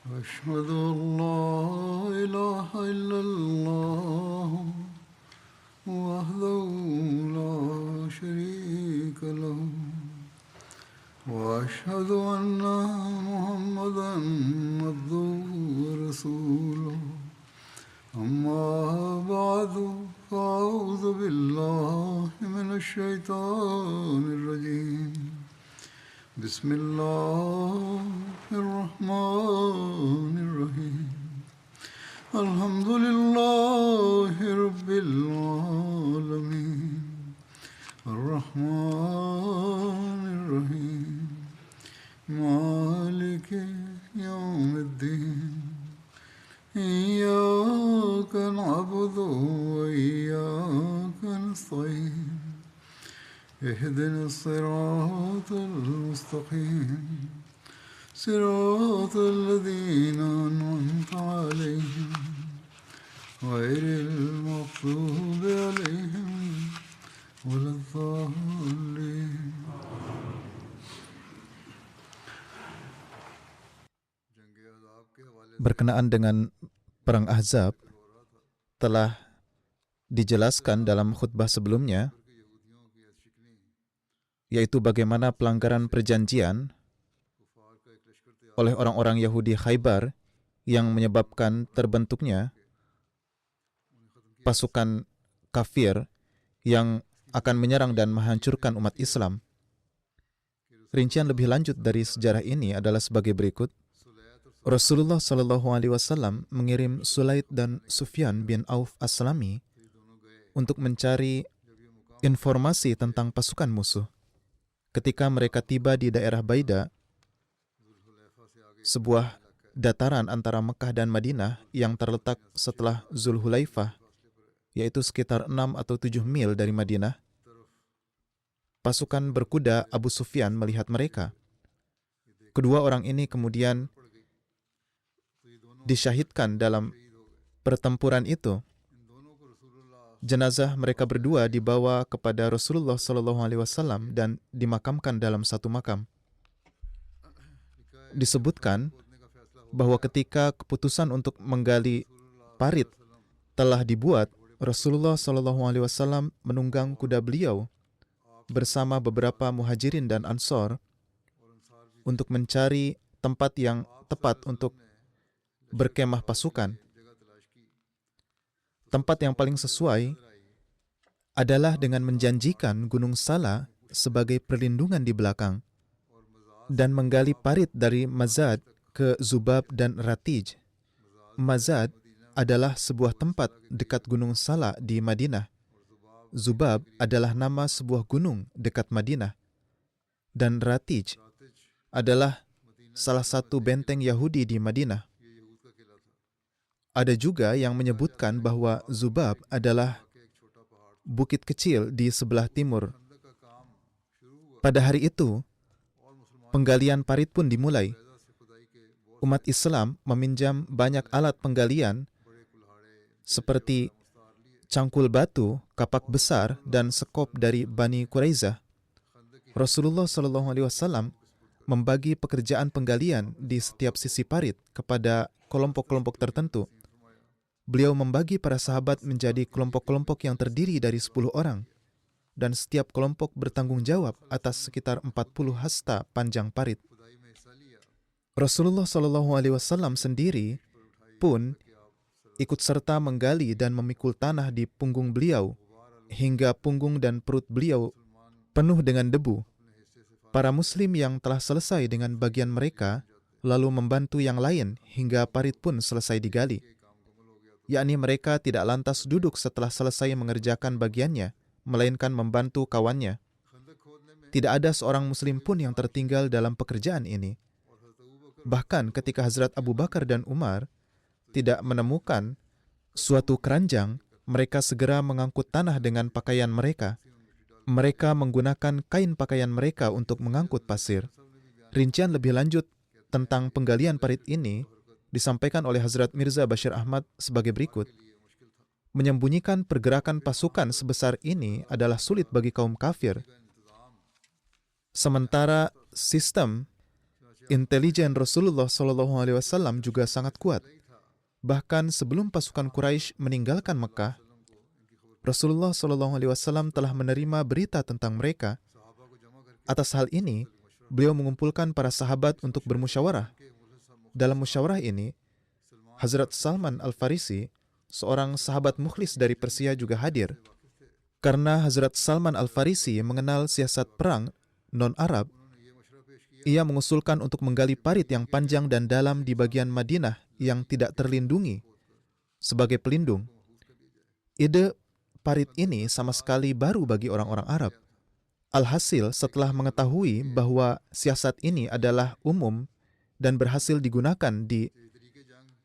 أشهد أن لا إله إلا الله وحده لا شريك له وأشهد أن محمدا عبده ورسوله أما بعد فأعوذ بالله من الشيطان الرجيم بسم الله الرحمن الرحيم الحمد لله رب العالمين الرحمن الرحيم مالك يوم الدين إياك نعبد وإياك نستعين اهدنا الصراط المستقيم صراط الذين أنعمت عليهم غير المغضوب عليهم ولا الضالين. Berkenaan dengan Perang Ahzab telah dijelaskan dalam khutbah sebelumnya, yaitu bagaimana pelanggaran perjanjian oleh orang-orang Yahudi Khaybar yang menyebabkan terbentuknya pasukan kafir yang akan menyerang dan menghancurkan umat Islam. Rincian lebih lanjut dari sejarah ini adalah sebagai berikut. Rasulullah SAW mengirim Sulaid dan Sufyan bin Auf Aslami untuk mencari informasi tentang pasukan musuh. Ketika mereka tiba di daerah Baida, sebuah dataran antara Mekah dan Madinah yang terletak setelah Zulhulaifah, yaitu sekitar 6 atau 7 mil dari Madinah, pasukan berkuda Abu Sufyan melihat mereka. Kedua orang ini kemudian disyahidkan dalam pertempuran itu. Jenazah mereka berdua dibawa kepada Rasulullah SAW dan dimakamkan dalam satu makam. Disebutkan bahwa ketika keputusan untuk menggali parit telah dibuat, Rasulullah SAW menunggang kuda beliau bersama beberapa muhajirin dan ansor untuk mencari tempat yang tepat untuk berkemah pasukan. Tempat yang paling sesuai adalah dengan menjanjikan Gunung Sala sebagai perlindungan di belakang dan menggali parit dari Mazad ke Zubab dan Ratij. Mazad adalah sebuah tempat dekat Gunung Sala di Madinah. Zubab adalah nama sebuah gunung dekat Madinah. Dan Ratij adalah salah satu benteng Yahudi di Madinah. Ada juga yang menyebutkan bahwa Zubab adalah bukit kecil di sebelah timur. Pada hari itu, penggalian parit pun dimulai. Umat Islam meminjam banyak alat penggalian seperti cangkul batu, kapak besar, dan sekop dari Bani Quraizah. Rasulullah SAW membagi pekerjaan penggalian di setiap sisi parit kepada kelompok-kelompok tertentu. Beliau membagi para sahabat menjadi kelompok-kelompok yang terdiri dari 10 orang, dan setiap kelompok bertanggung jawab atas sekitar 40 hasta panjang parit. Rasulullah SAW sendiri pun ikut serta menggali dan memikul tanah di punggung beliau, hingga punggung dan perut beliau penuh dengan debu. Para muslim yang telah selesai dengan bagian mereka, lalu membantu yang lain hingga parit pun selesai digali. Yakni mereka tidak lantas duduk setelah selesai mengerjakan bagiannya, melainkan membantu kawannya. Tidak ada seorang muslim pun yang tertinggal dalam pekerjaan ini. Bahkan ketika Hazrat Abu Bakar dan Umar tidak menemukan suatu keranjang, mereka segera mengangkut tanah dengan pakaian mereka. Mereka menggunakan kain pakaian mereka untuk mengangkut pasir. Rincian lebih lanjut tentang penggalian parit ini disampaikan oleh Hazrat Mirza Bashir Ahmad sebagai berikut. Menyembunyikan pergerakan pasukan sebesar ini adalah sulit bagi kaum kafir. Sementara sistem Intelijen Rasulullah SAW juga sangat kuat. Bahkan sebelum pasukan Quraisy meninggalkan Mekah, Rasulullah SAW telah menerima berita tentang mereka. Atas hal ini, beliau mengumpulkan para sahabat untuk bermusyawarah. Dalam musyawarah ini, Hazrat Salman Al-Farisi, seorang sahabat mukhlis dari Persia juga hadir. Karena Hazrat Salman Al-Farisi mengenal siasat perang non-Arab, ia mengusulkan untuk menggali parit yang panjang dan dalam di bagian Madinah yang tidak terlindungi sebagai pelindung. Ide parit ini sama sekali baru bagi orang-orang Arab. Alhasil, setelah mengetahui bahwa siasat ini adalah umum dan berhasil digunakan di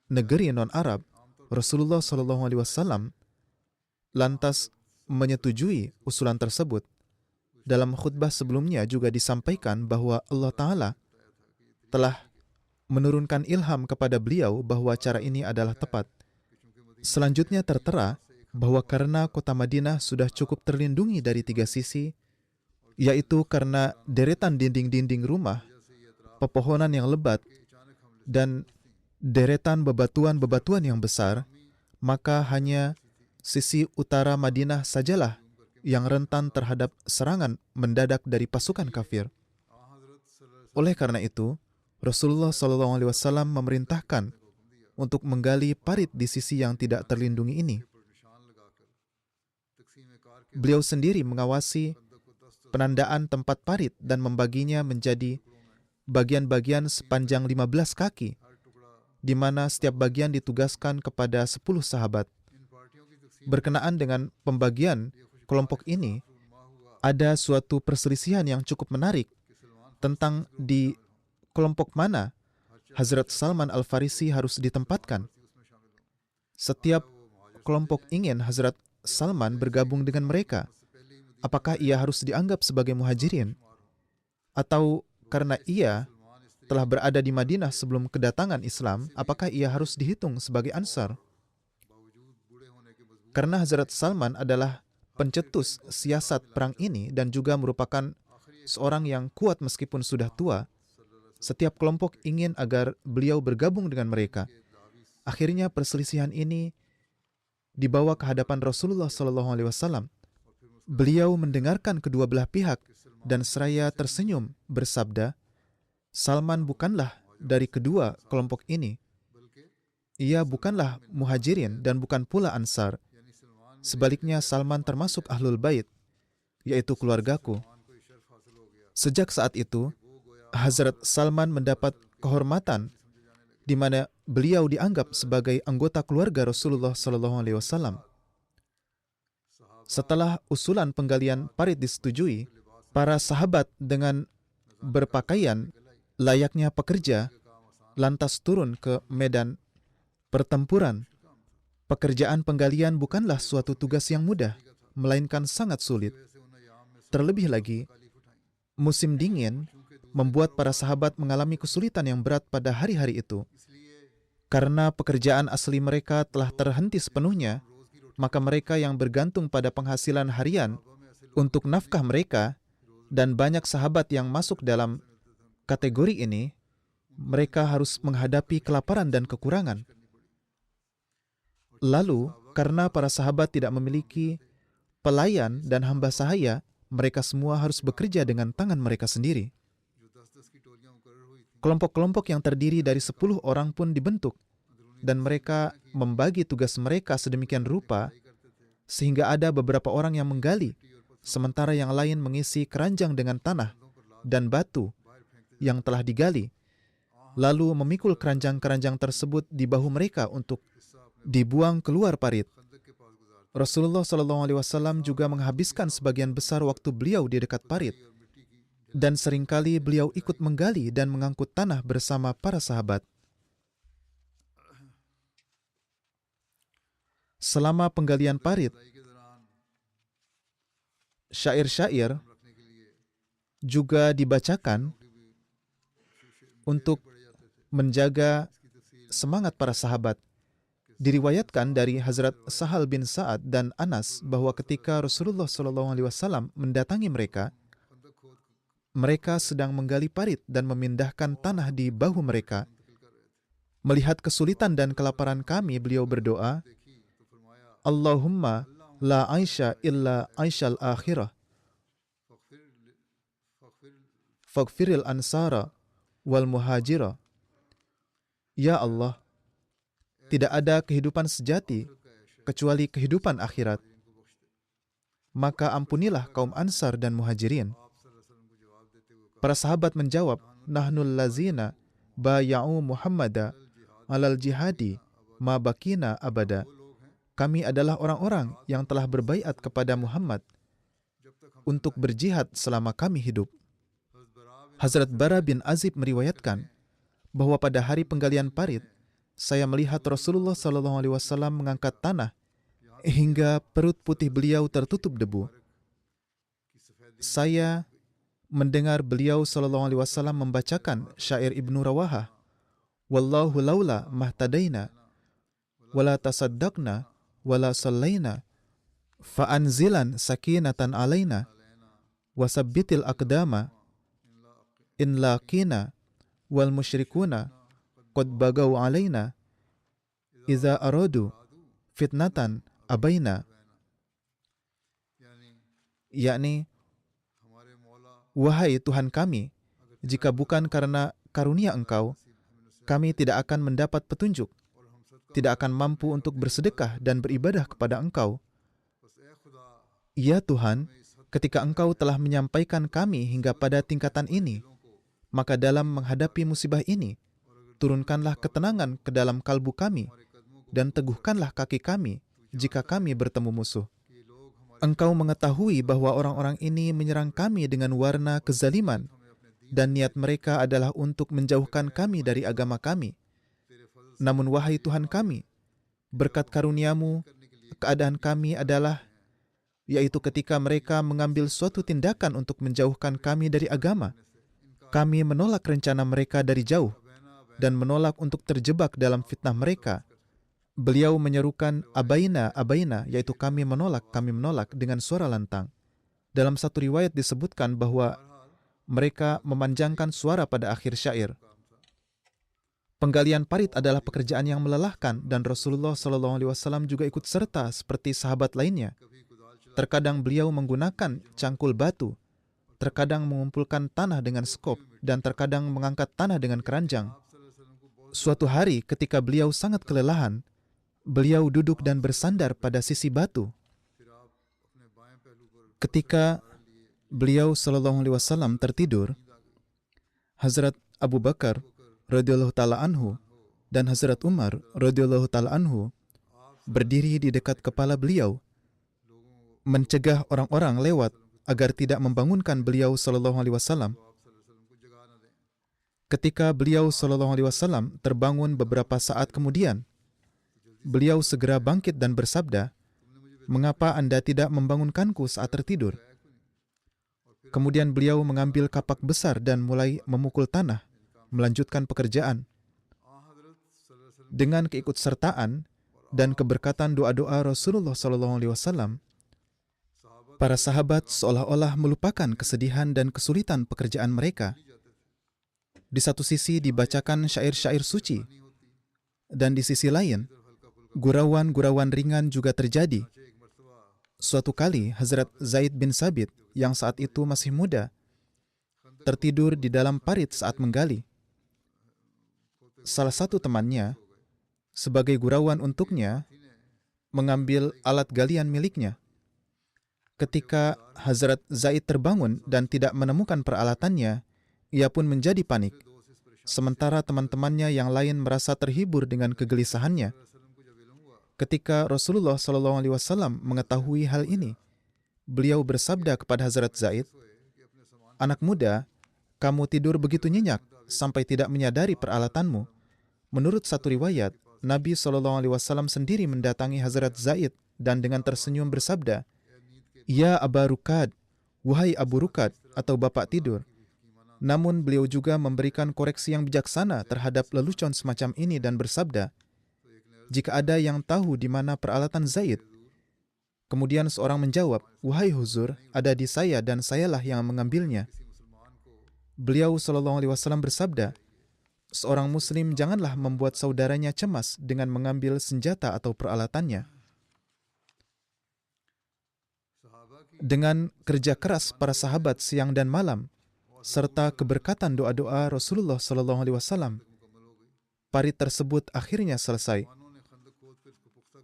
negeri non-Arab, Rasulullah SAW lantas menyetujui usulan tersebut. Dalam khutbah sebelumnya juga disampaikan bahwa Allah Ta'ala telah menurunkan ilham kepada beliau bahwa cara ini adalah tepat. Selanjutnya tertera bahwa karena kota Madinah sudah cukup terlindungi dari 3 sisi, yaitu karena deretan dinding-dinding rumah, pepohonan yang lebat, dan deretan bebatuan-bebatuan yang besar, maka hanya sisi utara Madinah sajalah yang rentan terhadap serangan mendadak dari pasukan kafir. Oleh karena itu, Rasulullah SAW memerintahkan untuk menggali parit di sisi yang tidak terlindungi ini. Beliau sendiri mengawasi penandaan tempat parit dan membaginya menjadi bagian-bagian sepanjang 15 kaki, di mana setiap bagian ditugaskan kepada 10 sahabat. Berkenaan dengan pembagian kelompok ini, ada suatu perselisihan yang cukup menarik tentang di kelompok mana Hazrat Salman Al-Farisi harus ditempatkan. Setiap kelompok ingin Hazrat Salman bergabung dengan mereka. Apakah ia harus dianggap sebagai muhajirin? Atau karena ia telah berada di Madinah sebelum kedatangan Islam, apakah ia harus dihitung sebagai Ansar? Karena Hazrat Salman adalah pencetus siasat perang ini dan juga merupakan seorang yang kuat meskipun sudah tua, setiap kelompok ingin agar beliau bergabung dengan mereka. Akhirnya perselisihan ini dibawa ke hadapan Rasulullah SAW. Beliau mendengarkan kedua belah pihak dan seraya tersenyum bersabda, Salman bukanlah dari kedua kelompok ini. Ia bukanlah muhajirin dan bukan pula Ansar. Sebaliknya Salman termasuk Ahlul Bait, yaitu keluargaku. Sejak saat itu, Hazrat Salman mendapat kehormatan di mana beliau dianggap sebagai anggota keluarga Rasulullah SAW. Setelah usulan penggalian parit disetujui, para sahabat dengan berpakaian layaknya pekerja lantas turun ke medan pertempuran. Pekerjaan penggalian bukanlah suatu tugas yang mudah, melainkan sangat sulit. Terlebih lagi, musim dingin membuat para sahabat mengalami kesulitan yang berat pada hari-hari itu. Karena pekerjaan asli mereka telah terhenti sepenuhnya, maka mereka yang bergantung pada penghasilan harian untuk nafkah mereka, dan banyak sahabat yang masuk dalam kategori ini, mereka harus menghadapi kelaparan dan kekurangan. Lalu, karena para sahabat tidak memiliki pelayan dan hamba sahaya, mereka semua harus bekerja dengan tangan mereka sendiri. Kelompok-kelompok yang terdiri dari 10 orang pun dibentuk, dan mereka membagi tugas mereka sedemikian rupa, sehingga ada beberapa orang yang menggali, sementara yang lain mengisi keranjang dengan tanah dan batu yang telah digali, lalu memikul keranjang-keranjang tersebut di bahu mereka untuk dibuang keluar parit. Rasulullah SAW juga menghabiskan sebagian besar waktu beliau di dekat parit, dan seringkali beliau ikut menggali dan mengangkut tanah bersama para sahabat. Selama penggalian parit, syair-syair juga dibacakan untuk menjaga semangat para sahabat. Diriwayatkan dari Hazrat Sahal bin Sa'ad dan Anas bahwa ketika Rasulullah SAW mendatangi mereka, Mereka sedang menggali parit dan memindahkan tanah di bahu mereka. Melihat kesulitan dan kelaparan kami, beliau berdoa, Allahumma la aisha illa aishal akhirah, faghfiril ansara wal muhajira. Ya Allah, tidak ada kehidupan sejati kecuali kehidupan akhirat. Maka ampunilah kaum Ansar dan Muhajirin. Para sahabat menjawab, Nahnul lazina baya'u Muhammada alal jihadi ma bakina abada. Kami adalah orang-orang yang telah berbaiat kepada Muhammad untuk berjihad selama kami hidup. Hazrat Bara bin Azib meriwayatkan bahwa pada hari penggalian parit, saya melihat Rasulullah SAW mengangkat tanah hingga perut putih beliau tertutup debu. Saya mendengar beliau SAW membacakan syair Ibnu Rawahah, Wallahu laula mahtadaina, wala tasaddaqna, wala sallaina, fa'anzilan sakinatan alaina, wasabbitil aqdama, in laqina, wal musyrikuna, qad bagaw alaina, iza aradu, fitnatan, abaina. Yakni, wahai Tuhan kami, jika bukan karena karunia Engkau, kami tidak akan mendapat petunjuk, tidak akan mampu untuk bersedekah dan beribadah kepada Engkau. Ya Tuhan, ketika Engkau telah menyampaikan kami hingga pada tingkatan ini, maka dalam menghadapi musibah ini, turunkanlah ketenangan ke dalam kalbu kami dan teguhkanlah kaki kami jika kami bertemu musuh. Engkau mengetahui bahwa orang-orang ini menyerang kami dengan warna kezaliman dan niat mereka adalah untuk menjauhkan kami dari agama kami. Namun wahai Tuhan kami, berkat karunia-Mu, keadaan kami adalah yaitu ketika mereka mengambil suatu tindakan untuk menjauhkan kami dari agama, kami menolak rencana mereka dari jauh dan menolak untuk terjebak dalam fitnah mereka. Beliau menyerukan abaina, abaina, yaitu kami menolak dengan suara lantang. Dalam satu riwayat disebutkan bahwa mereka memanjangkan suara pada akhir syair. Penggalian parit adalah pekerjaan yang melelahkan dan Rasulullah SAW juga ikut serta seperti sahabat lainnya. Terkadang beliau menggunakan cangkul batu, terkadang mengumpulkan tanah dengan skop, dan terkadang mengangkat tanah dengan keranjang. Suatu hari ketika beliau sangat kelelahan, beliau duduk dan bersandar pada sisi batu. Ketika beliau SAW tertidur, Hazrat Abu Bakar radhiyallahu taala anhu dan Hazrat Umar radhiyallahu taala anhu berdiri di dekat kepala beliau, mencegah orang-orang lewat agar tidak membangunkan beliau SAW. Ketika beliau SAW terbangun beberapa saat kemudian, beliau segera bangkit dan bersabda, "Mengapa Anda tidak membangunkanku saat tertidur?" Kemudian beliau mengambil kapak besar dan mulai memukul tanah, melanjutkan pekerjaan. Dengan keikutsertaan dan keberkatan doa-doa Rasulullah SAW, para sahabat seolah-olah melupakan kesedihan dan kesulitan pekerjaan mereka. Di satu sisi dibacakan syair-syair suci, dan di sisi lain, gurauan-gurauan ringan juga terjadi. Suatu kali, Hazrat Zaid bin Sabit, yang saat itu masih muda, tertidur di dalam parit saat menggali. Salah satu temannya, sebagai gurauan untuknya, mengambil alat galian miliknya. Ketika Hazrat Zaid terbangun dan tidak menemukan peralatannya, ia pun menjadi panik. Sementara teman-temannya yang lain merasa terhibur dengan kegelisahannya. Ketika Rasulullah SAW mengetahui hal ini, beliau bersabda kepada Hazrat Zaid, "Anak muda, kamu tidur begitu nyenyak sampai tidak menyadari peralatanmu." Menurut satu riwayat, Nabi SAW sendiri mendatangi Hazrat Zaid dan dengan tersenyum bersabda, "Ya Aba Rukad, wahai Abu Rukad atau Bapak tidur." Namun beliau juga memberikan koreksi yang bijaksana terhadap lelucon semacam ini dan bersabda, "Jika ada yang tahu di mana peralatan Zaid." Kemudian seorang menjawab, "Wahai Huzur, ada di saya dan sayalah yang mengambilnya." Beliau Shallallahu Alaihi Wasallam bersabda, seorang Muslim janganlah membuat saudaranya cemas dengan mengambil senjata atau peralatannya. Dengan kerja keras para sahabat siang dan malam, serta keberkatan doa-doa Rasulullah Shallallahu Alaihi Wasallam, parit tersebut akhirnya selesai.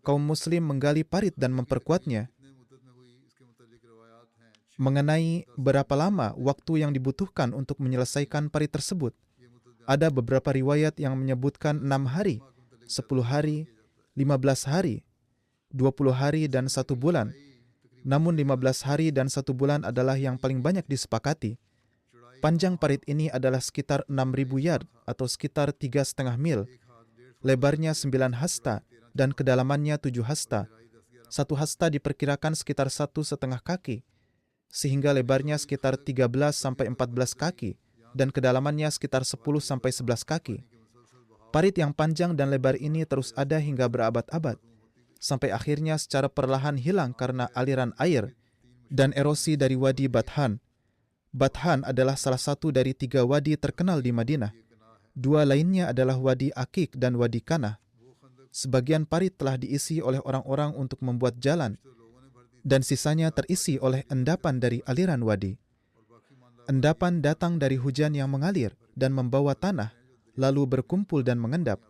Kaum Muslim menggali parit dan memperkuatnya. Mengenai berapa lama waktu yang dibutuhkan untuk menyelesaikan parit tersebut, ada beberapa riwayat yang menyebutkan 6 hari, 10 hari, 15 hari, 20 hari, dan 1 bulan. Namun 15 hari dan 1 bulan adalah yang paling banyak disepakati. Panjang parit ini adalah sekitar 6.000 yard atau sekitar 3,5 mil. Lebarnya 9 hasta dan kedalamannya 7 hasta. 1 hasta diperkirakan sekitar 1,5 kaki, sehingga lebarnya sekitar 13 sampai 14 kaki dan kedalamannya sekitar 10 sampai 11 kaki. Parit yang panjang dan lebar ini terus ada hingga berabad-abad, sampai akhirnya secara perlahan hilang karena aliran air dan erosi dari Wadi Bathan. Bathan adalah salah satu dari 3 wadi terkenal di Madinah. 2 lainnya adalah Wadi Akik dan Wadi Kanah. Sebagian parit telah diisi oleh orang-orang untuk membuat jalan, dan sisanya terisi oleh endapan dari aliran wadi. Endapan datang dari hujan yang mengalir dan membawa tanah, lalu berkumpul dan mengendap.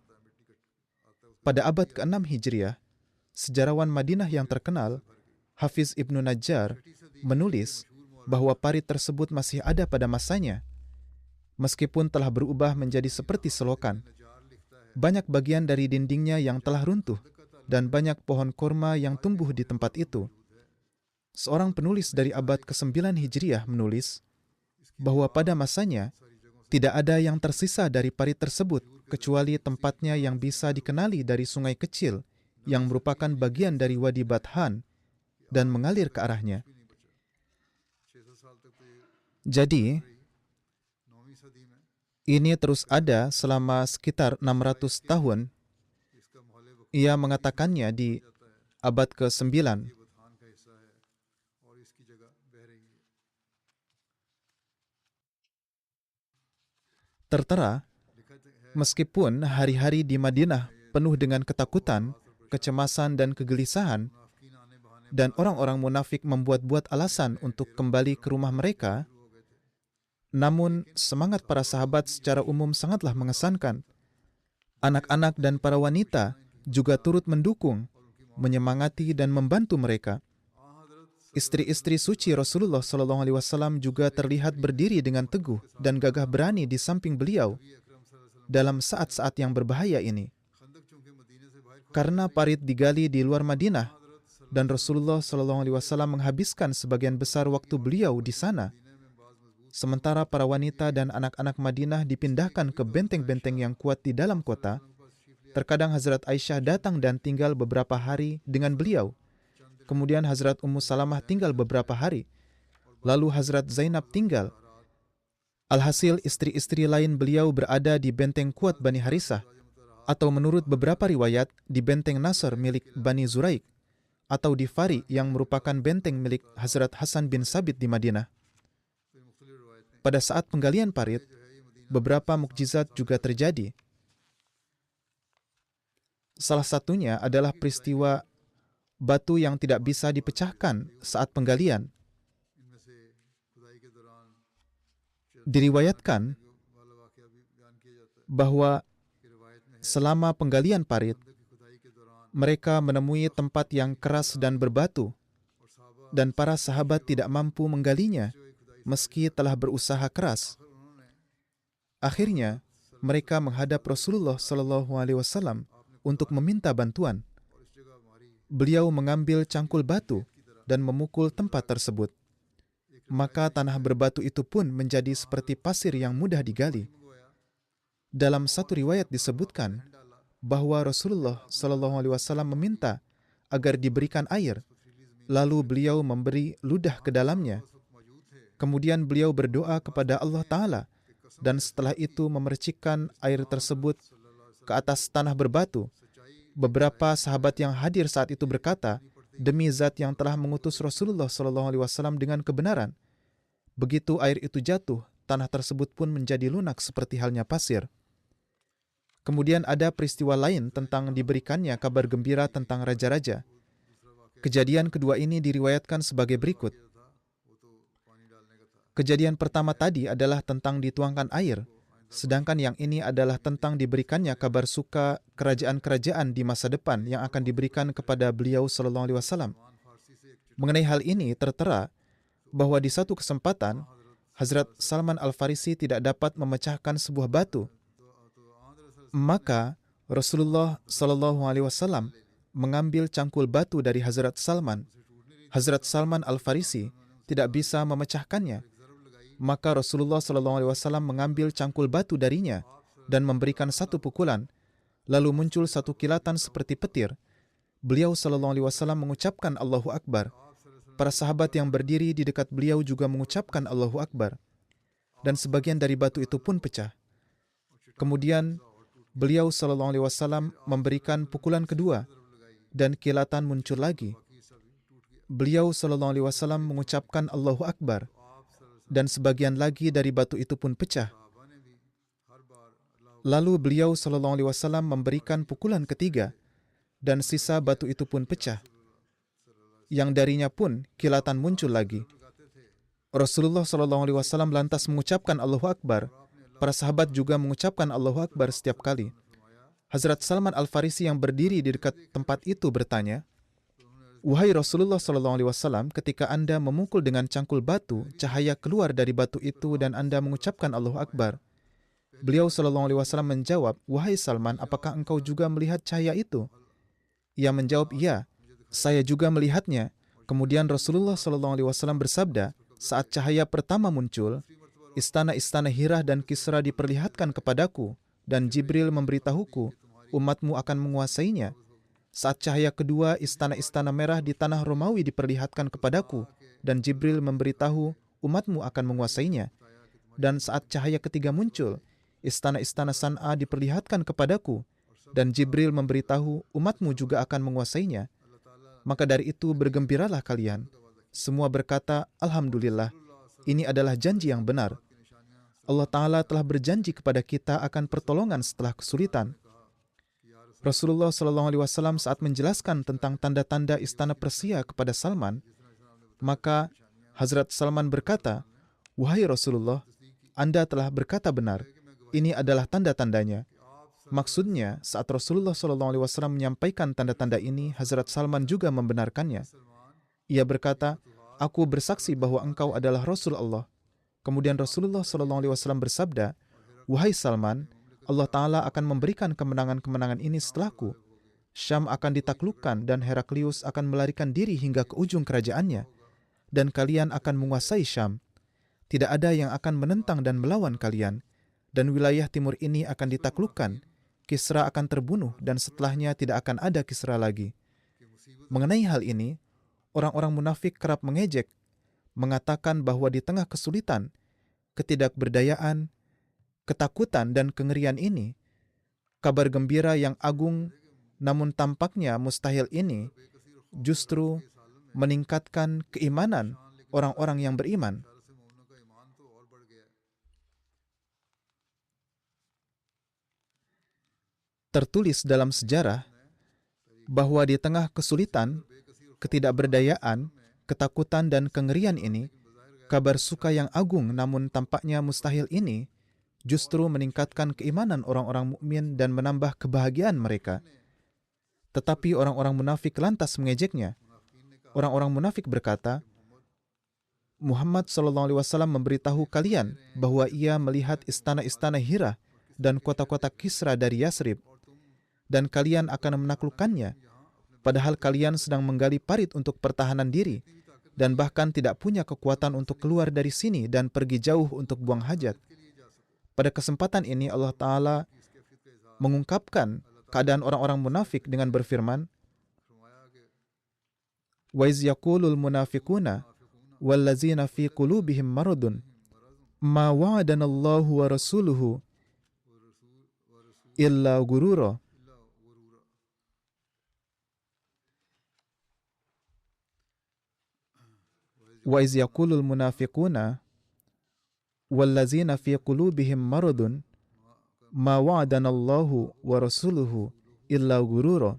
Pada abad ke-6 Hijriah, sejarawan Madinah yang terkenal, Hafiz Ibnu Najjar, menulis bahwa parit tersebut masih ada pada masanya, meskipun telah berubah menjadi seperti selokan. Banyak bagian dari dindingnya yang telah runtuh, dan banyak pohon korma yang tumbuh di tempat itu. Seorang penulis dari abad ke-9 Hijriah menulis bahwa pada masanya tidak ada yang tersisa dari parit tersebut kecuali tempatnya yang bisa dikenali dari sungai kecil yang merupakan bagian dari Wadi Bathan dan mengalir ke arahnya. Jadi, ini terus ada selama sekitar 600 tahun. Ia mengatakannya di abad ke-9. Tertera, meskipun hari-hari di Madinah penuh dengan ketakutan, kecemasan, dan kegelisahan, dan orang-orang munafik membuat-buat alasan untuk kembali ke rumah mereka, namun semangat para sahabat secara umum sangatlah mengesankan. Anak-anak dan para wanita juga turut mendukung, menyemangati, dan membantu mereka. Istri-istri suci Rasulullah SAW juga terlihat berdiri dengan teguh dan gagah berani di samping beliau dalam saat-saat yang berbahaya ini. Karena parit digali di luar Madinah dan Rasulullah SAW menghabiskan sebagian besar waktu beliau di sana, sementara para wanita dan anak-anak Madinah dipindahkan ke benteng-benteng yang kuat di dalam kota. Terkadang Hazrat Aisyah datang dan tinggal beberapa hari dengan beliau. Kemudian Hazrat Ummu Salamah tinggal beberapa hari. Lalu Hazrat Zainab tinggal. Alhasil istri-istri lain beliau berada di benteng kuat Bani Harisah, atau menurut beberapa riwayat di benteng Nasr milik Bani Zuraik, atau di Fari yang merupakan benteng milik Hazrat Hasan bin Sabit di Madinah. Pada saat penggalian parit, beberapa mukjizat juga terjadi. Salah satunya adalah peristiwa batu yang tidak bisa dipecahkan saat penggalian. Diriwayatkan bahwa selama penggalian parit, mereka menemui tempat yang keras dan berbatu, dan para sahabat tidak mampu menggalinya meski telah berusaha keras. Akhirnya, mereka menghadap Rasulullah SAW untuk meminta bantuan. Beliau mengambil cangkul batu dan memukul tempat tersebut. Maka tanah berbatu itu pun menjadi seperti pasir yang mudah digali. Dalam satu riwayat disebutkan bahwa Rasulullah SAW meminta agar diberikan air, lalu beliau memberi ludah ke dalamnya. Kemudian beliau berdoa kepada Allah Ta'ala, dan setelah itu memercikkan air tersebut ke atas tanah berbatu. Beberapa sahabat yang hadir saat itu berkata, demi zat yang telah mengutus Rasulullah SAW dengan kebenaran, begitu air itu jatuh, tanah tersebut pun menjadi lunak seperti halnya pasir. Kemudian ada peristiwa lain tentang diberikannya kabar gembira tentang raja-raja. Kejadian kedua ini diriwayatkan sebagai berikut. Kejadian pertama tadi adalah tentang dituangkan air, sedangkan yang ini adalah tentang diberikannya kabar suka kerajaan-kerajaan di masa depan yang akan diberikan kepada beliau sallallahu alaihi wasallam. Mengenai hal ini tertera bahwa di satu kesempatan Hazrat Salman Al-Farisi tidak dapat memecahkan sebuah batu. Maka Rasulullah sallallahu alaihi wasallam mengambil cangkul batu dari Hazrat Salman. Hazrat Salman Al-Farisi tidak bisa memecahkannya. Maka Rasulullah sallallahu alaihi wasallam mengambil cangkul batu darinya dan memberikan satu pukulan. Lalu muncul satu kilatan seperti petir. Beliau sallallahu alaihi wasallam mengucapkan Allahu Akbar. Para sahabat yang berdiri di dekat beliau juga mengucapkan Allahu Akbar. Dan sebagian dari batu itu pun pecah. Kemudian beliau sallallahu alaihi wasallam memberikan pukulan kedua dan kilatan muncul lagi. Beliau sallallahu alaihi wasallam mengucapkan Allahu Akbar dan sebagian lagi dari batu itu pun pecah. Lalu beliau sallallahu alaihi wasallam memberikan pukulan ketiga dan sisa batu itu pun pecah. Yang darinya pun kilatan muncul lagi. Rasulullah sallallahu alaihi wasallam lantas mengucapkan Allahu Akbar. Para sahabat juga mengucapkan Allahu Akbar setiap kali. Hazrat Salman Al-Farisi yang berdiri di dekat tempat itu bertanya, "Wahai Rasulullah sallallahu alaihi wasallam, ketika Anda memukul dengan cangkul batu, cahaya keluar dari batu itu dan Anda mengucapkan Allahu Akbar." Beliau sallallahu alaihi wasallam menjawab, "Wahai Salman, apakah engkau juga melihat cahaya itu?" Ia menjawab, "Ya, saya juga melihatnya." Kemudian Rasulullah sallallahu alaihi wasallam bersabda, "Saat cahaya pertama muncul, istana-istana Hirah dan Kisra diperlihatkan kepadaku, dan Jibril memberitahuku, umatmu akan menguasainya. Saat cahaya kedua, istana-istana merah di tanah Romawi diperlihatkan kepadaku, dan Jibril memberitahu, umatmu akan menguasainya. Dan saat cahaya ketiga muncul, istana-istana San'a diperlihatkan kepadaku, dan Jibril memberitahu, umatmu juga akan menguasainya. Maka dari itu bergembiralah kalian." Semua berkata, "Alhamdulillah, ini adalah janji yang benar. Allah Ta'ala telah berjanji kepada kita akan pertolongan setelah kesulitan." Rasulullah SAW saat menjelaskan tentang tanda-tanda istana Persia kepada Salman, maka Hazrat Salman berkata, "Wahai Rasulullah, Anda telah berkata benar. Ini adalah tanda-tandanya." Maksudnya, saat Rasulullah SAW menyampaikan tanda-tanda ini, Hazrat Salman juga membenarkannya. Ia berkata, "Aku bersaksi bahwa engkau adalah Rasul Allah." Kemudian Rasulullah SAW bersabda, "Wahai Salman, Allah Ta'ala akan memberikan kemenangan-kemenangan ini setelahku. Syam akan ditaklukkan dan Heraklius akan melarikan diri hingga ke ujung kerajaannya. Dan kalian akan menguasai Syam. Tidak ada yang akan menentang dan melawan kalian. Dan wilayah timur ini akan ditaklukkan. Kisra akan terbunuh dan setelahnya tidak akan ada Kisra lagi." Mengenai hal ini, orang-orang munafik kerap mengejek, mengatakan bahwa di tengah kesulitan, ketidakberdayaan, ketakutan, dan kengerian ini, kabar gembira yang agung namun tampaknya mustahil ini justru meningkatkan keimanan orang-orang yang beriman. Tertulis dalam sejarah bahwa di tengah kesulitan, ketidakberdayaan, ketakutan, dan kengerian ini, kabar suka yang agung namun tampaknya mustahil ini justru meningkatkan keimanan orang-orang mukmin dan menambah kebahagiaan mereka. Tetapi orang-orang munafik lantas mengejeknya. Orang-orang munafik berkata, "Muhammad SAW memberitahu kalian bahwa ia melihat istana-istana Hira dan kota-kota Kisra dari Yasrib, dan kalian akan menaklukkannya, padahal kalian sedang menggali parit untuk pertahanan diri, dan bahkan tidak punya kekuatan untuk keluar dari sini dan pergi jauh untuk buang hajat." Pada kesempatan ini Allah Ta'ala mengungkapkan keadaan orang-orang munafik dengan berfirman, "Wa iz yaqulul munafiquna wallazina fi qulubihim maradun ma wa'adanallahu wa rasuluhu illa gurura." Wa iz yaqulul munafiquna wallazina fi qulubihim maradun ma wa'adanallahu wa rasuluhu illa ghurura.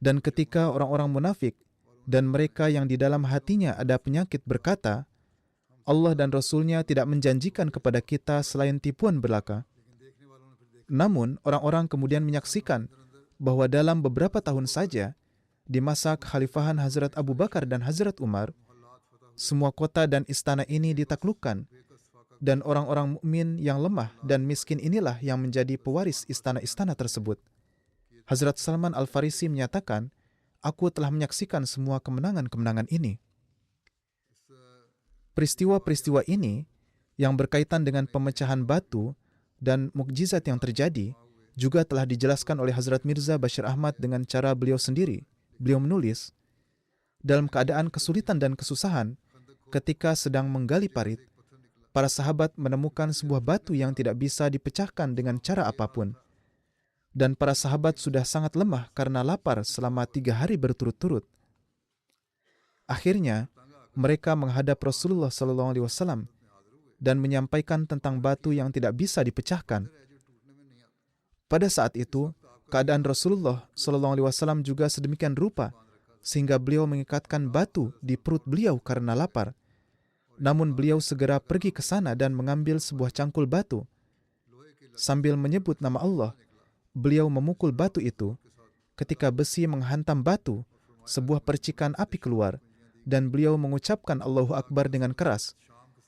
Dan ketika orang-orang munafik dan mereka yang di dalam hatinya ada penyakit berkata, Allah dan Rasulnya tidak menjanjikan kepada kita selain tipuan belaka. Namun, orang-orang kemudian menyaksikan bahwa dalam beberapa tahun saja, di masa kekhalifahan Hazrat Abu Bakar dan Hazrat Umar, semua kota dan istana ini ditaklukkan, dan orang-orang mukmin yang lemah dan miskin inilah yang menjadi pewaris istana-istana tersebut. Hazrat Salman Al-Farisi menyatakan, aku telah menyaksikan semua kemenangan-kemenangan ini. Peristiwa-peristiwa ini yang berkaitan dengan pemecahan batu dan mukjizat yang terjadi juga telah dijelaskan oleh Hazrat Mirza Bashir Ahmad dengan cara beliau sendiri. Beliau menulis, dalam keadaan kesulitan dan kesusahan, ketika sedang menggali parit, para sahabat menemukan sebuah batu yang tidak bisa dipecahkan dengan cara apapun. Dan para sahabat sudah sangat lemah karena lapar selama 3 hari berturut-turut. Akhirnya, mereka menghadap Rasulullah SAW dan menyampaikan tentang batu yang tidak bisa dipecahkan. Pada saat itu, keadaan Rasulullah SAW juga sedemikian rupa, sehingga beliau mengikatkan batu di perut beliau karena lapar. Namun beliau segera pergi ke sana dan mengambil sebuah cangkul batu. Sambil menyebut nama Allah, beliau memukul batu itu. Ketika besi menghantam batu, sebuah percikan api keluar, dan beliau mengucapkan Allahu Akbar dengan keras.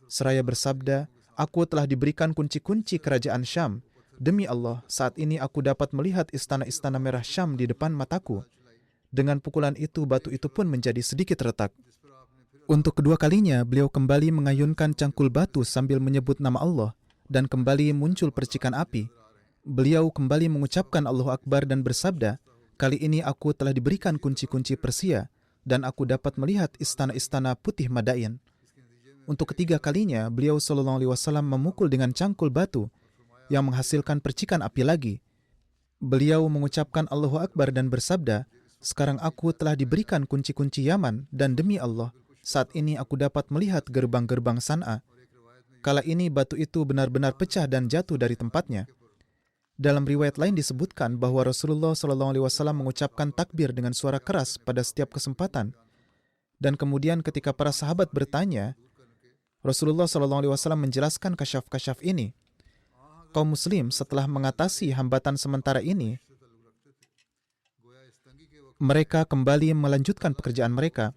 Seraya bersabda, aku telah diberikan kunci-kunci kerajaan Syam. Demi Allah, saat ini aku dapat melihat istana-istana merah Syam di depan mataku. Dengan pukulan itu, batu itu pun menjadi sedikit retak. Untuk kedua kalinya, beliau kembali mengayunkan cangkul batu sambil menyebut nama Allah, dan kembali muncul percikan api. Beliau kembali mengucapkan Allahu Akbar dan bersabda, kali ini aku telah diberikan kunci-kunci Persia, dan aku dapat melihat istana-istana putih Madain. Untuk ketiga kalinya, beliau SAW memukul dengan cangkul batu, yang menghasilkan percikan api lagi. Beliau mengucapkan Allahu Akbar dan bersabda, sekarang aku telah diberikan kunci-kunci Yaman, dan demi Allah, saat ini aku dapat melihat gerbang-gerbang San'a. Kala ini batu itu benar-benar pecah dan jatuh dari tempatnya. Dalam riwayat lain disebutkan bahwa Rasulullah SAW mengucapkan takbir dengan suara keras pada setiap kesempatan. Dan kemudian ketika para sahabat bertanya, Rasulullah SAW menjelaskan kasyaf-kasyaf ini. Kaum muslim setelah mengatasi hambatan sementara ini, mereka kembali melanjutkan pekerjaan mereka.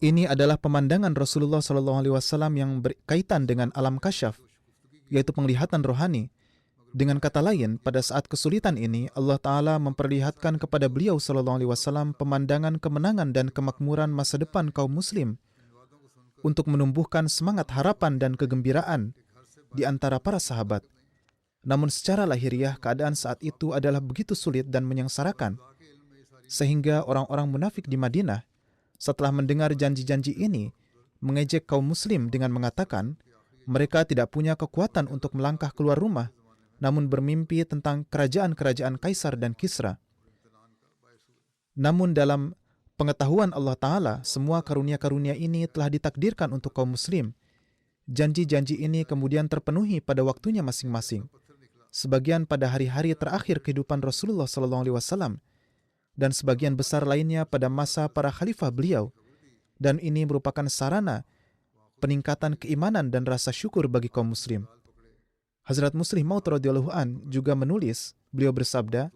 Ini adalah pemandangan Rasulullah SAW yang berkaitan dengan alam kasyaf, yaitu penglihatan rohani. Dengan kata lain, pada saat kesulitan ini, Allah Ta'ala memperlihatkan kepada beliau SAW pemandangan kemenangan dan kemakmuran masa depan kaum muslim untuk menumbuhkan semangat harapan dan kegembiraan di antara para sahabat. Namun secara lahiriah, keadaan saat itu adalah begitu sulit dan menyengsarakan, sehingga orang-orang munafik di Madinah, setelah mendengar janji-janji ini, mengejek kaum muslim dengan mengatakan, mereka tidak punya kekuatan untuk melangkah keluar rumah, namun bermimpi tentang kerajaan-kerajaan Kaisar dan Kisra. Namun dalam pengetahuan Allah Ta'ala, semua karunia-karunia ini telah ditakdirkan untuk kaum muslim. Janji-janji ini kemudian terpenuhi pada waktunya masing-masing. Sebagian pada hari-hari terakhir kehidupan Rasulullah SAW, dan sebagian besar lainnya pada masa para khalifah beliau. Dan ini merupakan sarana peningkatan keimanan dan rasa syukur bagi kaum muslim. Hazrat Muslih Maud radhiyallahu an juga menulis, beliau bersabda,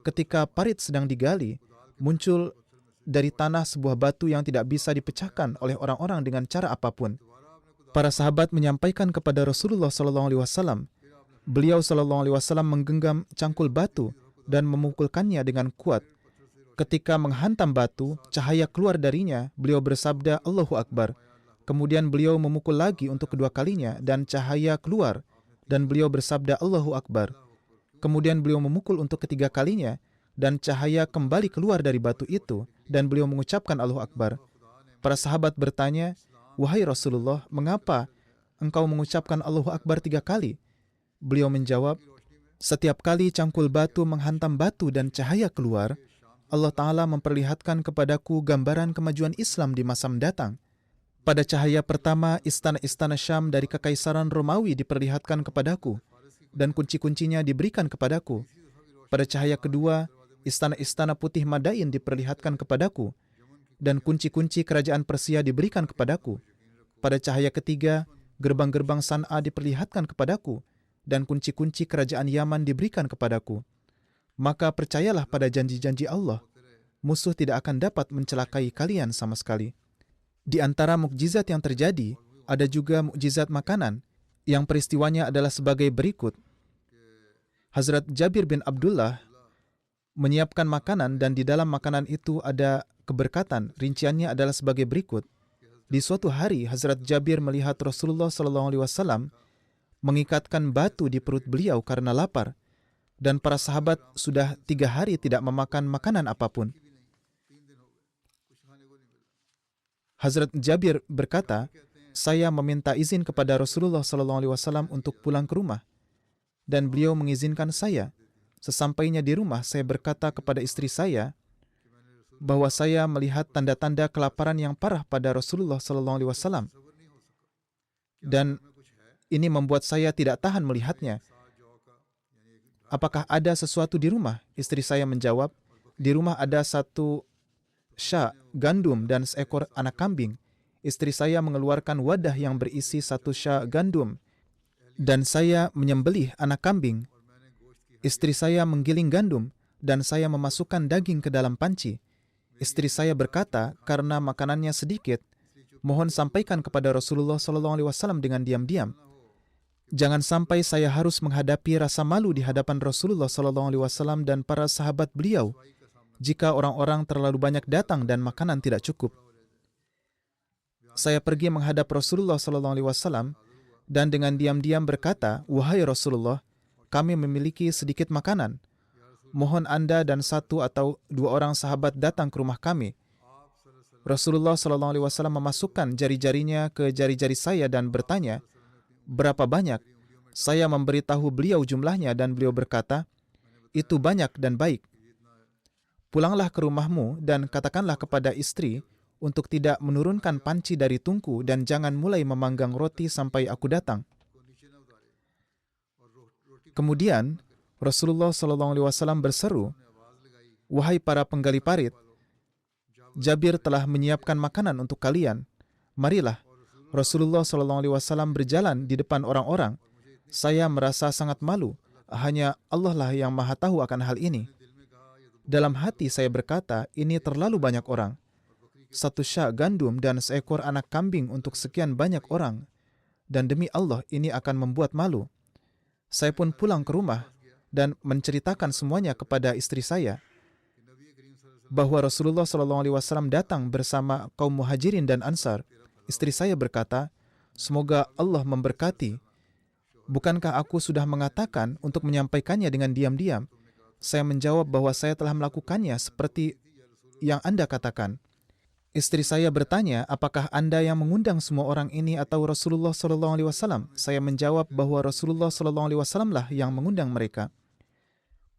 ketika parit sedang digali, muncul dari tanah sebuah batu yang tidak bisa dipecahkan oleh orang-orang dengan cara apapun. Para sahabat menyampaikan kepada Rasulullah SAW. Beliau SAW menggenggam cangkul batu dan memukulkannya dengan kuat. Ketika menghantam batu, cahaya keluar darinya, beliau bersabda Allahu Akbar. Kemudian beliau memukul lagi untuk kedua kalinya dan cahaya keluar. Dan beliau bersabda Allahu Akbar. Kemudian beliau memukul untuk ketiga kalinya dan cahaya kembali keluar dari batu itu dan beliau mengucapkan Allahu Akbar. Para sahabat bertanya, wahai Rasulullah, mengapa engkau mengucapkan Allahu Akbar 3 kali? Beliau menjawab, setiap kali cangkul batu menghantam batu dan cahaya keluar, Allah Ta'ala memperlihatkan kepadaku gambaran kemajuan Islam di masa mendatang. Pada cahaya pertama, istana-istana Syam dari Kekaisaran Romawi diperlihatkan kepadaku, dan kunci-kuncinya diberikan kepadaku. Pada cahaya kedua, istana-istana putih Madain diperlihatkan kepadaku, dan kunci-kunci kerajaan Persia diberikan kepadaku. Pada cahaya ketiga, gerbang-gerbang San'a diperlihatkan kepadaku, dan kunci-kunci kerajaan Yaman diberikan kepadaku. Maka percayalah pada janji-janji Allah. Musuh tidak akan dapat mencelakai kalian sama sekali. Di antara mukjizat yang terjadi, ada juga mukjizat makanan, yang peristiwanya adalah sebagai berikut. Hazrat Jabir bin Abdullah menyiapkan makanan, dan di dalam makanan itu ada keberkatan. Rinciannya adalah sebagai berikut. Di suatu hari, Hazrat Jabir melihat Rasulullah SAW mengikatkan batu di perut beliau karena lapar, dan para sahabat sudah 3 hari tidak memakan makanan apapun. Hazrat Jabir berkata, saya meminta izin kepada Rasulullah SAW untuk pulang ke rumah, dan beliau mengizinkan saya. Sesampainya di rumah, saya berkata kepada istri saya bahwa saya melihat tanda-tanda kelaparan yang parah pada Rasulullah SAW, dan ini membuat saya tidak tahan melihatnya. Apakah ada sesuatu di rumah? Istri saya menjawab, di rumah ada 1 sya gandum dan seekor anak kambing. Istri saya mengeluarkan wadah yang berisi 1 sya gandum, dan saya menyembelih anak kambing. Istri saya menggiling gandum, dan saya memasukkan daging ke dalam panci. Istri saya berkata, karena makanannya sedikit, mohon sampaikan kepada Rasulullah SAW dengan diam-diam. Jangan sampai saya harus menghadapi rasa malu di hadapan Rasulullah SAW dan para sahabat beliau jika orang-orang terlalu banyak datang dan makanan tidak cukup. Saya pergi menghadap Rasulullah SAW dan dengan diam-diam berkata, wahai Rasulullah, kami memiliki sedikit makanan. Mohon Anda dan 1 atau 2 orang sahabat datang ke rumah kami. Rasulullah SAW memasukkan jari-jarinya ke jari-jari saya dan bertanya, berapa banyak? Saya memberitahu beliau jumlahnya dan beliau berkata, itu banyak dan baik. Pulanglah ke rumahmu dan katakanlah kepada istri untuk tidak menurunkan panci dari tungku dan jangan mulai memanggang roti sampai aku datang. Kemudian Rasulullah SAW berseru, wahai para penggali parit, Jabir telah menyiapkan makanan untuk kalian. Marilah. Rasulullah SAW berjalan di depan orang-orang. Saya merasa sangat malu. Hanya Allah lah yang maha tahu akan hal ini. Dalam hati saya berkata, ini terlalu banyak orang. 1 sya gandum dan seekor anak kambing untuk sekian banyak orang. Dan demi Allah, ini akan membuat malu. Saya pun pulang ke rumah dan menceritakan semuanya kepada istri saya, bahwa Rasulullah SAW datang bersama kaum muhajirin dan ansar. Istri saya berkata, semoga Allah memberkati. Bukankah aku sudah mengatakan untuk menyampaikannya dengan diam-diam? Saya menjawab bahwa saya telah melakukannya seperti yang Anda katakan. Istri saya bertanya, apakah Anda yang mengundang semua orang ini atau Rasulullah SAW? Saya menjawab bahwa Rasulullah SAW lah yang mengundang mereka.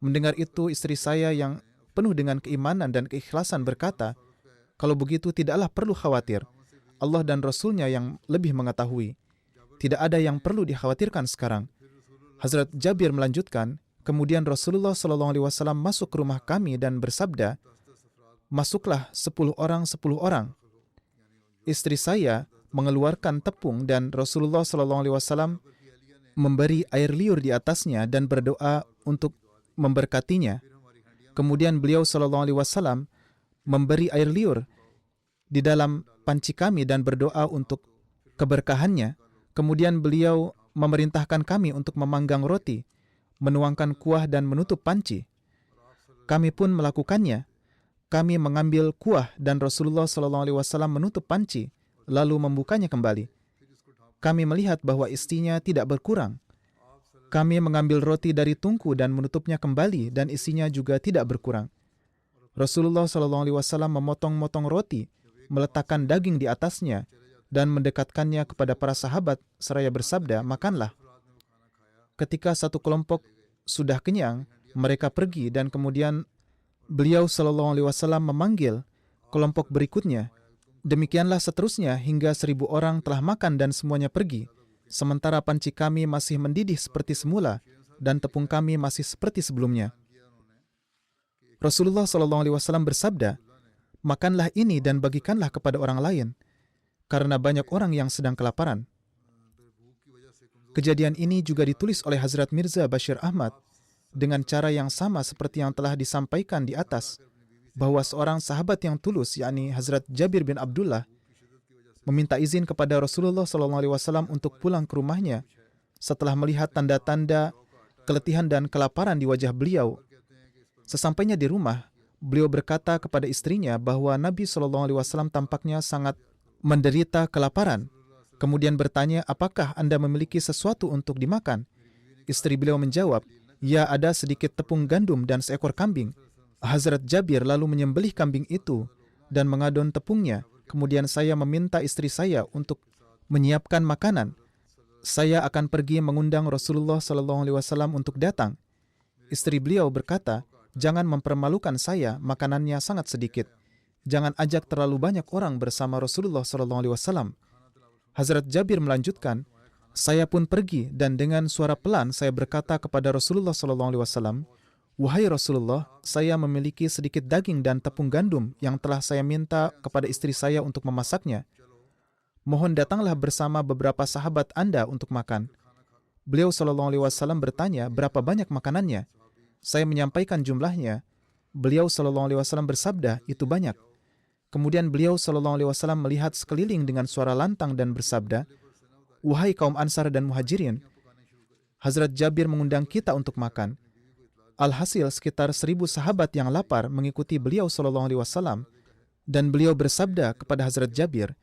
Mendengar itu, istri saya yang penuh dengan keimanan dan keikhlasan berkata, kalau begitu tidaklah perlu khawatir. Allah dan Rasulnya yang lebih mengetahui. Tidak ada yang perlu dikhawatirkan sekarang. Hazrat Jabir melanjutkan, kemudian Rasulullah SAW masuk ke rumah kami dan bersabda, masuklah 10 orang 10 orang. Istri saya mengeluarkan tepung dan Rasulullah SAW memberi air liur di atasnya dan berdoa untuk memberkatinya. Kemudian beliau SAW memberi air liur di dalam panci kami dan berdoa untuk keberkahannya. Kemudian beliau memerintahkan kami untuk memanggang roti, menuangkan kuah dan menutup panci. Kami pun melakukannya. Kami mengambil kuah dan Rasulullah SAW menutup panci, lalu membukanya kembali. Kami melihat bahwa isinya tidak berkurang. Kami mengambil roti dari tungku dan menutupnya kembali dan isinya juga tidak berkurang. Rasulullah SAW memotong-motong roti, meletakkan daging di atasnya, dan mendekatkannya kepada para sahabat seraya bersabda, makanlah. Ketika satu kelompok sudah kenyang, mereka pergi dan kemudian beliau SAW memanggil kelompok berikutnya. Demikianlah seterusnya hingga 1.000 orang telah makan dan semuanya pergi, sementara panci kami masih mendidih seperti semula dan tepung kami masih seperti sebelumnya. Rasulullah SAW bersabda, "Makanlah ini dan bagikanlah kepada orang lain, karena banyak orang yang sedang kelaparan." Kejadian ini juga ditulis oleh Hazrat Mirza Bashir Ahmad dengan cara yang sama seperti yang telah disampaikan di atas, bahwa seorang sahabat yang tulus, yakni Hazrat Jabir bin Abdullah, meminta izin kepada Rasulullah SAW untuk pulang ke rumahnya setelah melihat tanda-tanda keletihan dan kelaparan di wajah beliau. Sesampainya di rumah, beliau berkata kepada istrinya bahwa Nabi SAW tampaknya sangat menderita kelaparan. Kemudian bertanya, "Apakah Anda memiliki sesuatu untuk dimakan?" Istri beliau menjawab, "Ya, ada sedikit tepung gandum dan seekor kambing." Hazrat Jabir lalu menyembelih kambing itu dan mengadon tepungnya. Kemudian saya meminta istri saya untuk menyiapkan makanan. Saya akan pergi mengundang Rasulullah SAW untuk datang. Istri beliau berkata, "Jangan mempermalukan saya, makanannya sangat sedikit. Jangan ajak terlalu banyak orang bersama Rasulullah SAW." Hazrat Jabir melanjutkan, "Saya pun pergi dan dengan suara pelan saya berkata kepada Rasulullah SAW, 'Wahai Rasulullah, saya memiliki sedikit daging dan tepung gandum yang telah saya minta kepada istri saya untuk memasaknya. Mohon datanglah bersama beberapa sahabat Anda untuk makan.' Beliau SAW bertanya, 'Berapa banyak makanannya?' Saya menyampaikan jumlahnya. Beliau SAW bersabda, 'Itu banyak.' Kemudian beliau SAW melihat sekeliling dengan suara lantang dan bersabda, 'Wahai kaum Ansar dan Muhajirin, Hazrat Jabir mengundang kita untuk makan.' Alhasil sekitar 1.000 sahabat yang lapar mengikuti beliau SAW, dan beliau bersabda kepada Hazrat Jabir,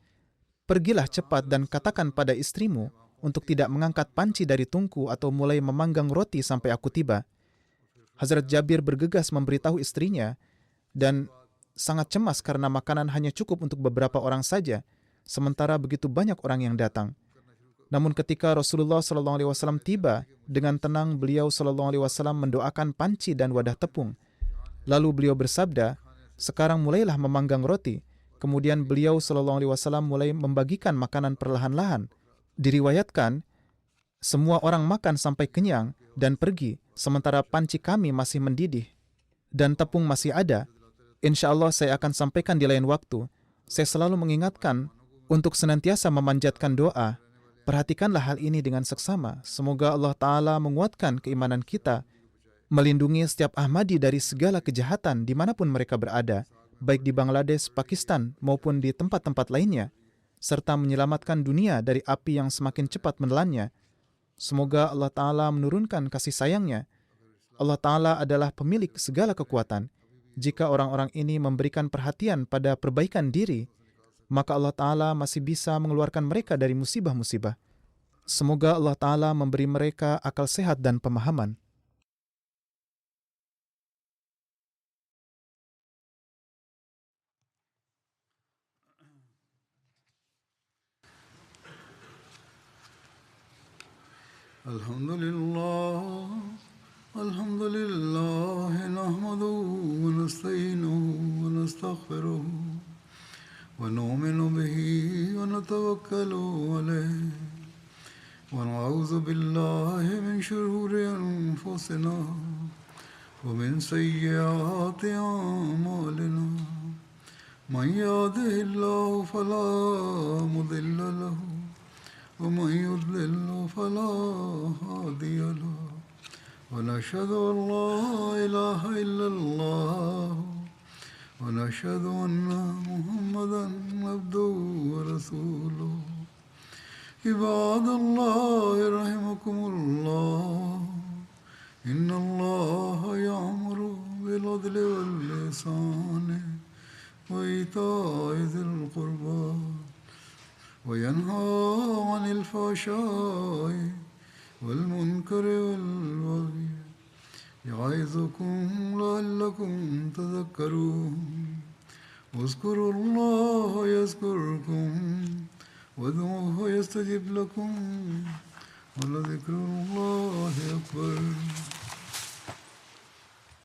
'Pergilah cepat dan katakan pada istrimu untuk tidak mengangkat panci dari tungku atau mulai memanggang roti sampai aku tiba.' Hazrat Jabir bergegas memberitahu istrinya dan sangat cemas karena makanan hanya cukup untuk beberapa orang saja, sementara begitu banyak orang yang datang. Namun ketika Rasulullah SAW tiba, dengan tenang beliau SAW mendoakan panci dan wadah tepung. Lalu beliau bersabda, 'Sekarang mulailah memanggang roti.' Kemudian beliau SAW mulai membagikan makanan perlahan-lahan. Diriwayatkan, semua orang makan sampai kenyang dan pergi, sementara panci kami masih mendidih dan tepung masih ada. Insya Allah saya akan sampaikan di lain waktu. Saya selalu mengingatkan untuk senantiasa memanjatkan doa. Perhatikanlah hal ini dengan seksama. Semoga Allah Ta'ala menguatkan keimanan kita, melindungi setiap Ahmadi dari segala kejahatan dimanapun mereka berada, baik di Bangladesh, Pakistan, maupun di tempat-tempat lainnya, serta menyelamatkan dunia dari api yang semakin cepat menelannya. Semoga Allah Ta'ala menurunkan kasih sayangnya. Allah Ta'ala adalah pemilik segala kekuatan. Jika orang-orang ini memberikan perhatian pada perbaikan diri, maka Allah Ta'ala masih bisa mengeluarkan mereka dari musibah-musibah. Semoga Allah Ta'ala memberi mereka akal sehat dan pemahaman. Alhamdulillah, alhamdulillah, nahmaduhu wa nasta'inuhu wa nastaghfiruh. ونؤمن به ونتوكل عليه ونعوذ بالله من شرور أنفسنا ومن سيئات أعمالنا من يهده الله فلا مضل له ومن يضلل فلا هادي له ونشهد أن لا إله إلا الله ونشهد أن محمدا عبده ورسوله عباد الله رحمكم الله إن الله يأمر بالعدل والإحسان وإيتاء ذي القربى وينهى عن الفحشاء والمنكر والبغي يعظكم لعلكم تذكرون واذكروا الله يذكركم وادعوه يستجب لكم ولذكر الله أكبر